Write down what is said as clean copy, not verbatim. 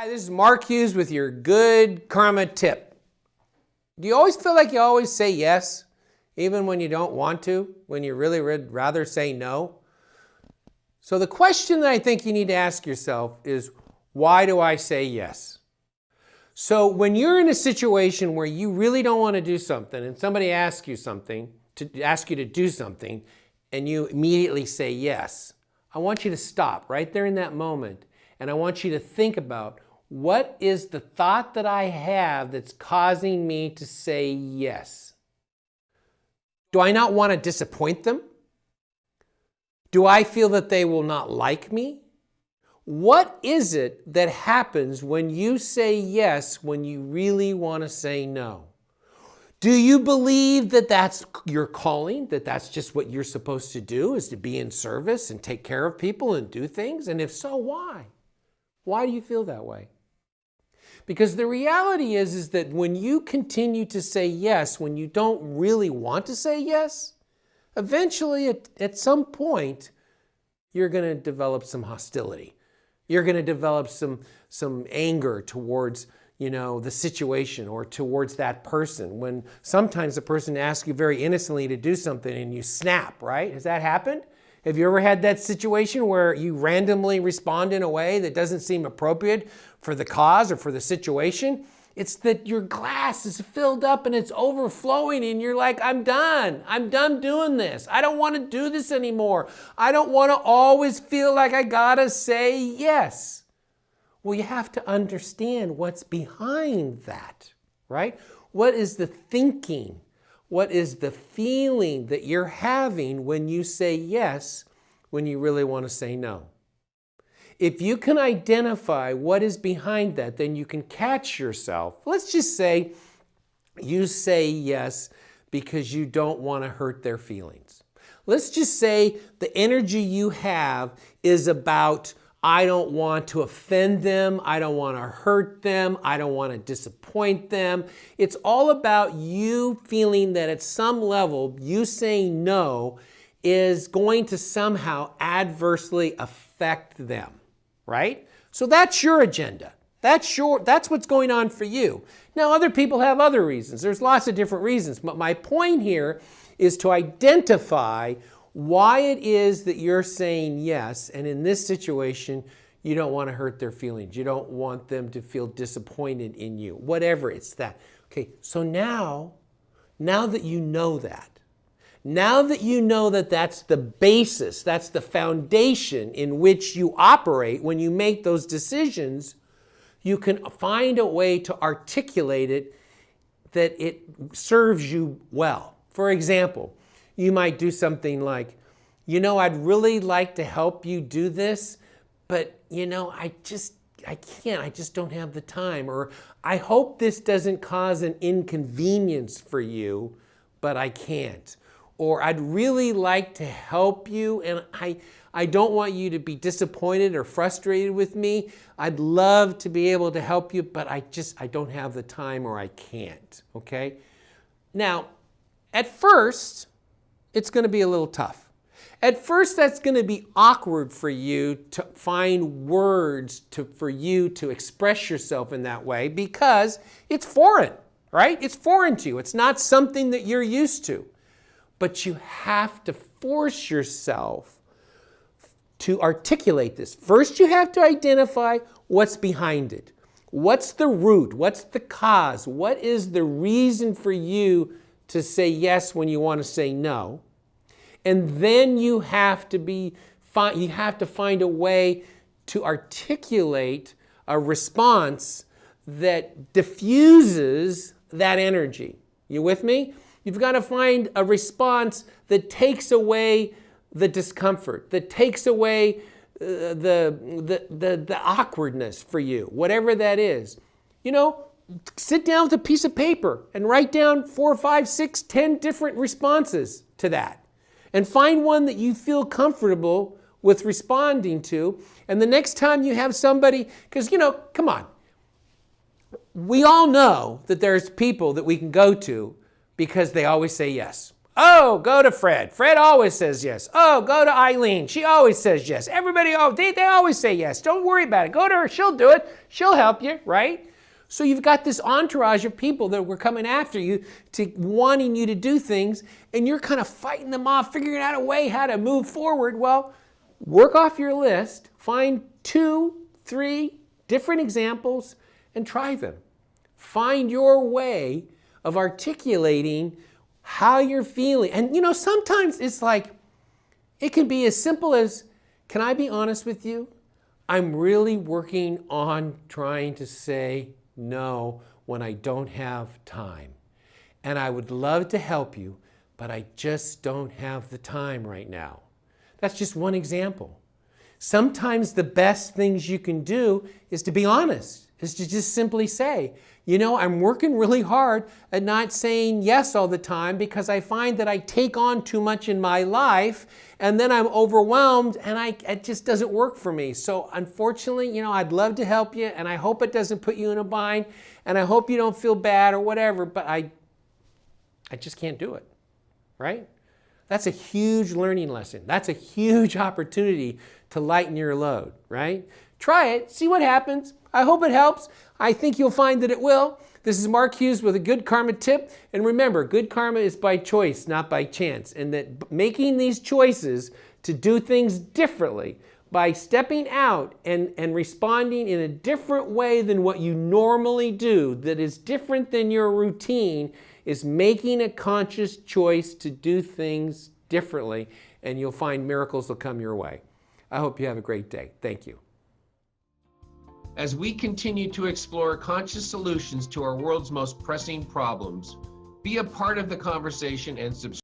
Hi, this is Mark Hughes with your good karma tip. Do you always feel like you always say yes, even when you don't want to, when you really would rather say no? So the question that I think you need to ask yourself is, why do I say yes? So when you're in a situation where you really don't want to do something and somebody asks you to do something, and you immediately say yes, I want you to stop right there in that moment. And I want you to think about, what is the thought that I have that's causing me to say yes? Do I not want to disappoint them? Do I feel that they will not like me? What is it that happens when you say yes when you really want to say no? Do you believe that that's your calling, that that's just what you're supposed to do, is to be in service and take care of people and do things? And if so, why? Why do you feel that way? Because the reality is that when you continue to say yes, when you don't really want to say yes, eventually at some point, you're going to develop some hostility. You're going to develop some anger towards, the situation or towards that person. When sometimes the person asks you very innocently to do something and you snap, right? Has that happened? Have you ever had that situation where you randomly respond in a way that doesn't seem appropriate for the cause or for the situation? It's that your glass is filled up and it's overflowing and you're like, I'm done doing this. I don't want to do this anymore. I don't want to always feel like I gotta say yes. Well, you have to understand what's behind that, right? What is the thinking? What is the feeling that you're having when you say yes, when you really want to say no? If you can identify what is behind that, then you can catch yourself. Let's just say you say yes because you don't want to hurt their feelings. Let's just say the energy you have is about, I don't want to offend them, I don't want to hurt them, I don't want to disappoint them. It's all about you feeling that at some level, you saying no is going to somehow adversely affect them, right? So that's your agenda. That's what's going on for you. Now, other people have other reasons. There's lots of different reasons, but my point here is to identify why it is that you're saying yes, and in this situation, you don't want to hurt their feelings. You don't want them to feel disappointed in you, whatever it's that. Okay, so now that you know that, now that you know that that's the basis, that's the foundation in which you operate when you make those decisions, you can find a way to articulate it that it serves you well. For example, you might do something like, I'd really like to help you do this, but I can't, I just don't have the time. Or I hope this doesn't cause an inconvenience for you, but I can't. Or I'd really like to help you and I don't want you to be disappointed or frustrated with me. I'd love to be able to help you, but I don't have the time or I can't, okay? Now, at first, it's going to be a little tough. At first, that's going to be awkward for you to find words for you to express yourself in that way because it's foreign, right? It's foreign to you. It's not something that you're used to. But you have to force yourself to articulate this. First, you have to identify what's behind it. What's the root? What's the cause? What is the reason for you to say yes when you want to say no? And then you have to find a way to articulate a response that diffuses that energy. You with me? You've got to find a response that takes away the discomfort, that takes away the awkwardness for you, whatever that is. Sit down with a piece of paper and write down 4, 5, 6, 10 different responses to that. And find one that you feel comfortable with responding to. And the next time you have somebody, because, come on. We all know that there's people that we can go to because they always say yes. Oh, go to Fred. Fred always says yes. Oh, go to Eileen. She always says yes. Everybody, they always say yes. Don't worry about it. Go to her. She'll do it. She'll help you, right? So you've got this entourage of people that were coming after you, to wanting you to do things, and you're kind of fighting them off, figuring out a way how to move forward. Well, work off your list, find 2, 3 different examples, and try them. Find your way of articulating how you're feeling. And sometimes it's like, it can be as simple as, can I be honest with you? I'm really working on trying to say no when I don't have time. And I would love to help you, but I just don't have the time right now. That's just one example. Sometimes the best things you can do is to be honest, is to just simply say, I'm working really hard at not saying yes all the time because I find that I take on too much in my life and then I'm overwhelmed and it just doesn't work for me. So unfortunately, I'd love to help you and I hope it doesn't put you in a bind and I hope you don't feel bad or whatever, but I just can't do it, right? That's a huge learning lesson. That's a huge opportunity to lighten your load, right? Try it, see what happens. I hope it helps. I think you'll find that it will. This is Mark Hughes with a Good Karma tip. And remember, good karma is by choice, not by chance. And that making these choices to do things differently by stepping out and responding in a different way than what you normally do, that is different than your routine, is making a conscious choice to do things differently. And you'll find miracles will come your way. I hope you have a great day. Thank you. As we continue to explore conscious solutions to our world's most pressing problems, be a part of the conversation and subscribe.